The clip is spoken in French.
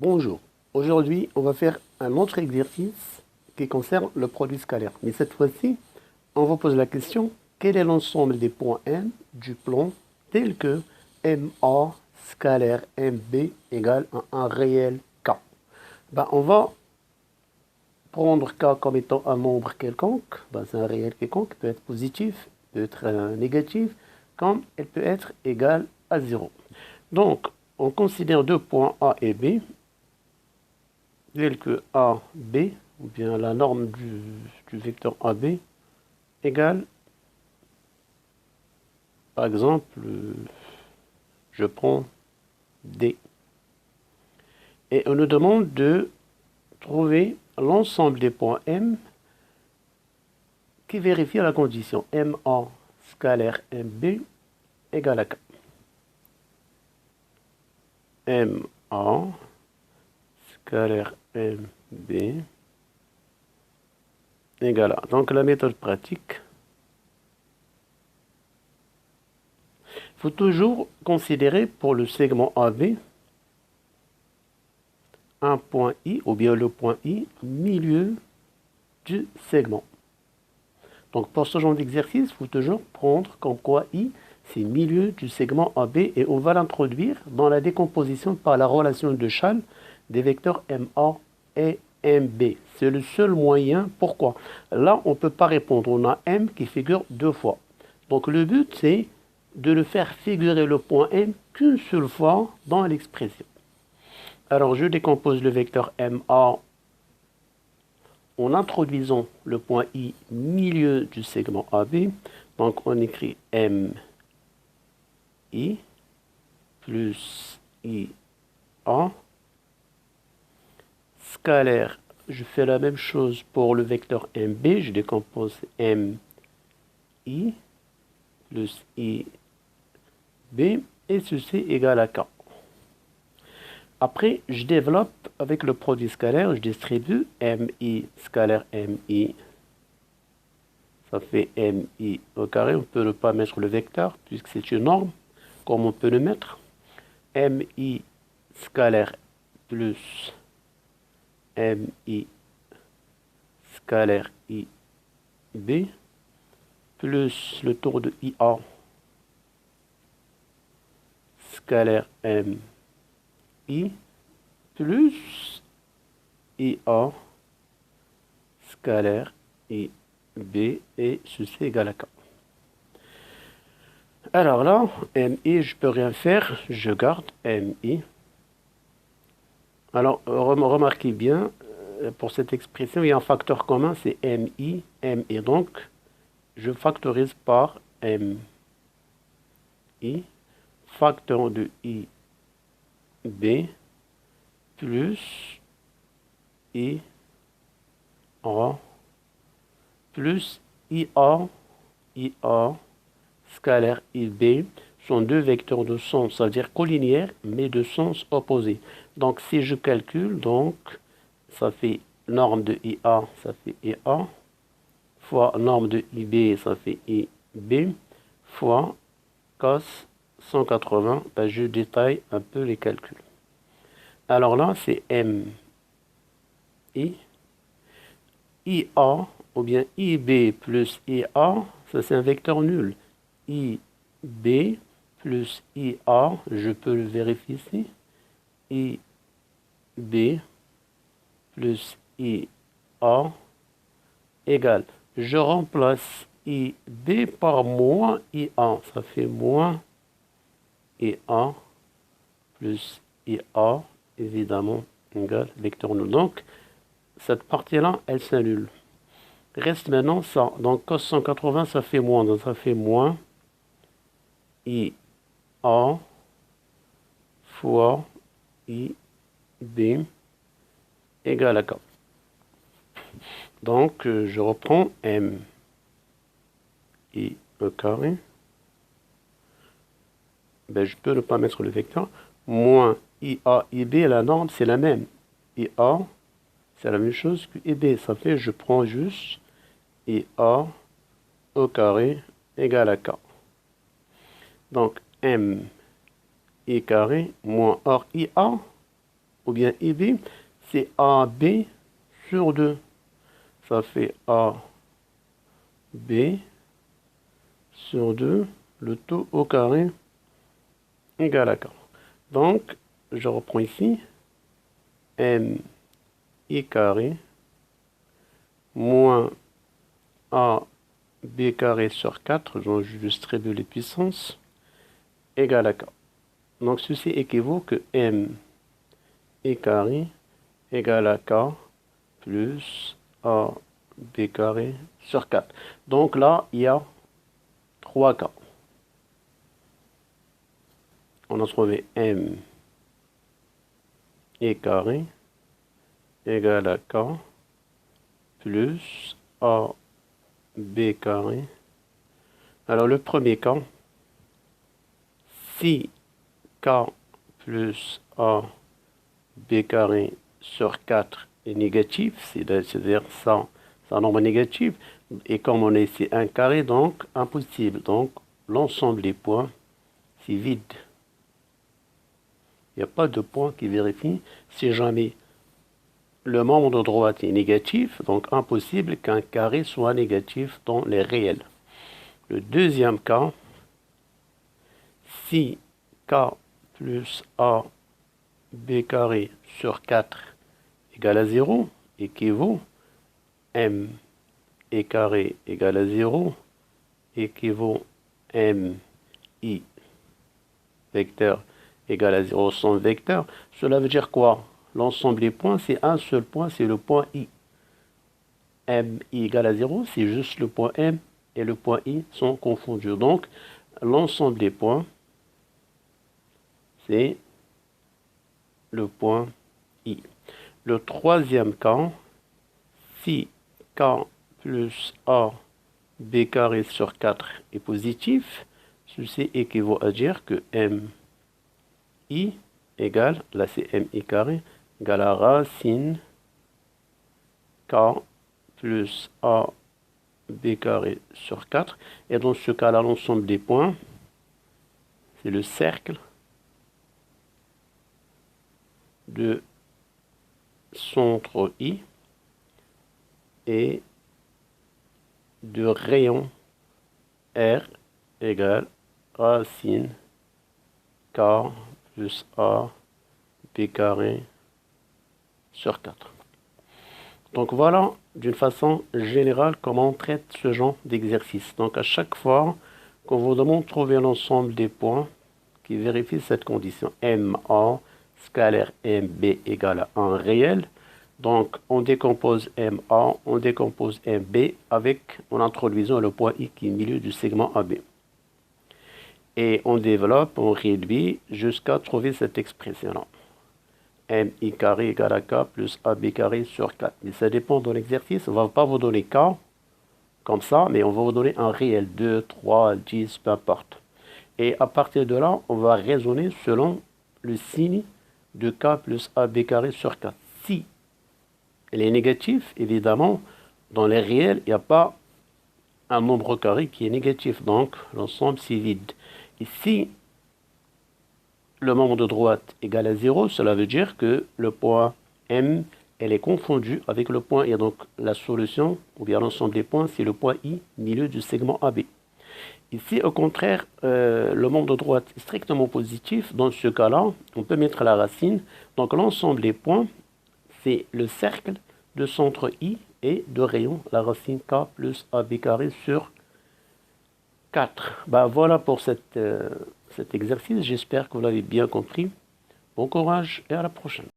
Bonjour, aujourd'hui on va faire un autre exercice qui concerne le produit scalaire. Mais cette fois-ci, on vous pose la question, quel est l'ensemble des points M du plan tel que MA scalaire MB égale à un réel K? On va prendre K comme étant un nombre quelconque, c'est un réel quelconque, peut être positif, peut être négatif, comme elle peut être égale à 0. Donc, on considère deux points A et B, tel que AB, ou bien la norme du vecteur AB, égale, par exemple, je prends D. Et on nous demande de trouver l'ensemble des points M qui vérifient la condition MA scalaire MB égale à K. MA scalaire MB égale à. Donc la méthode pratique, il faut toujours considérer pour le segment AB un point I, ou bien le point I, milieu du segment. Donc pour ce genre d'exercice, il faut toujours prendre comme quoi I, c'est milieu du segment AB, et on va l'introduire dans la décomposition par la relation de Chasles des vecteurs MA et MB. C'est le seul moyen. Pourquoi? Là, on ne peut pas répondre. On a M qui figure deux fois. Donc le but, c'est de le faire figurer le point M qu'une seule fois dans l'expression. Alors, je décompose le vecteur MA en introduisant le point I milieu du segment AB. Donc, on écrit MI plus IA. Scalaire, je fais la même chose pour le vecteur MB. Je décompose MI plus IB. Et ceci égale à K. Après, je développe avec le produit scalaire, je distribue MI scalaire MI. Ça fait MI au carré. On peut ne pas mettre le vecteur puisque c'est une norme, comme on peut le mettre. MI scalaire plus MI scalaire IB plus le tour de IA scalaire MI plus IA scalaire IB et ceci égale à K. Alors là, MI, je peux rien faire, je garde MI. Alors, remarquez bien, pour cette expression, il y a un facteur commun, c'est MI, MI. Donc, je factorise par MI, facteur de IB, plus IA, plus IA scalaire IB sont deux vecteurs de sens, c'est-à-dire collinéaires, mais de sens opposés. Donc, si je calcule, donc, ça fait norme de IA, ça fait IA, fois norme de IB, ça fait IB, fois cos 180, je détaille un peu les calculs. Alors là, c'est MI, IA, ou bien IB plus IA, ça c'est un vecteur nul. IB plus IA, je peux le vérifier ici. IB plus IA égale. Je remplace IB par moins IA. Ça fait moins IA plus IA, évidemment, égale vecteur nul. Donc, cette partie-là, elle s'annule. Reste maintenant ça. Donc, cos 180, ça fait moins. Donc, ça fait moins IA fois IB égale à K. Donc, je reprends M I au carré. Je peux ne pas mettre le vecteur. Moins IA, IB, la norme, c'est la même. IA, c'est la même chose que IB. Ça fait, je prends juste IA au carré égale à K. Donc, M I carré moins or IA, ou bien IB, c'est AB sur 2. Ça fait AB sur 2, le tout au carré égale à 4. Donc, je reprends ici, MI carré moins AB carré sur 4, donc je distribue les puissances, égale à 4. Donc, ceci équivaut que MI carré égale à K plus AB carré sur 4. Donc là, il y a 3 cas. On a trouvé MI carré égale à K plus AB carré. Alors le premier cas, si K plus AB carré sur 4 est négatif, c'est-à-dire ça, c'est un nombre négatif, et comme on est ici un carré, donc impossible. Donc l'ensemble des points, c'est vide. Il n'y a pas de point qui vérifie si jamais le membre de droite est négatif, donc impossible qu'un carré soit négatif dans les réels. Le deuxième cas, si K plus AB carré sur 4 égale à 0, équivaut MI carré égale à 0, équivaut MI vecteur égale à 0 sans vecteur. Cela veut dire quoi? L'ensemble des points, c'est un seul point, c'est le point I. MI égale à 0, c'est juste le point M et le point I sont confondus. Donc, l'ensemble des points, c'est le point I. Le troisième cas, si K plus AB carré sur 4 est positif, ceci équivaut à dire que MI égale, là c'est MI carré, égale à racine K plus AB carré sur 4. Et dans ce cas-là, l'ensemble des points, c'est le cercle de centre I et de rayon R égale racine K plus AB carré sur 4. Donc voilà, d'une façon générale, comment on traite ce genre d'exercice. Donc à chaque fois qu'on vous demande de trouver l'ensemble des points qui vérifient cette condition, MA scalaire MB égale à 1 réel, donc on décompose MA, on décompose MB en introduisant le point I qui est au milieu du segment AB. Et on développe, on réduit jusqu'à trouver cette expression-là. MI carré égale à K plus AB carré sur 4. Mais ça dépend de l'exercice. On ne va pas vous donner K comme ça, mais on va vous donner un réel 2, 3, 10, peu importe. Et à partir de là, on va raisonner selon le signe de K plus AB carré sur 4. Si elle est négative, évidemment, dans les réels, il n'y a pas un nombre carré qui est négatif. Donc, l'ensemble, c'est vide. Et si le membre de droite égale à 0, cela veut dire que le point M, elle est confondue avec le point I. Et donc, la solution, ou bien l'ensemble des points, c'est le point I, milieu du segment AB. Ici, au contraire, le membre de droite est strictement positif. Dans ce cas-là, on peut mettre la racine. Donc, l'ensemble des points, c'est le cercle de centre I et de rayon, la racine K plus AB carré sur 4. Ben, voilà pour cet exercice. J'espère que vous l'avez bien compris. Bon courage et à la prochaine.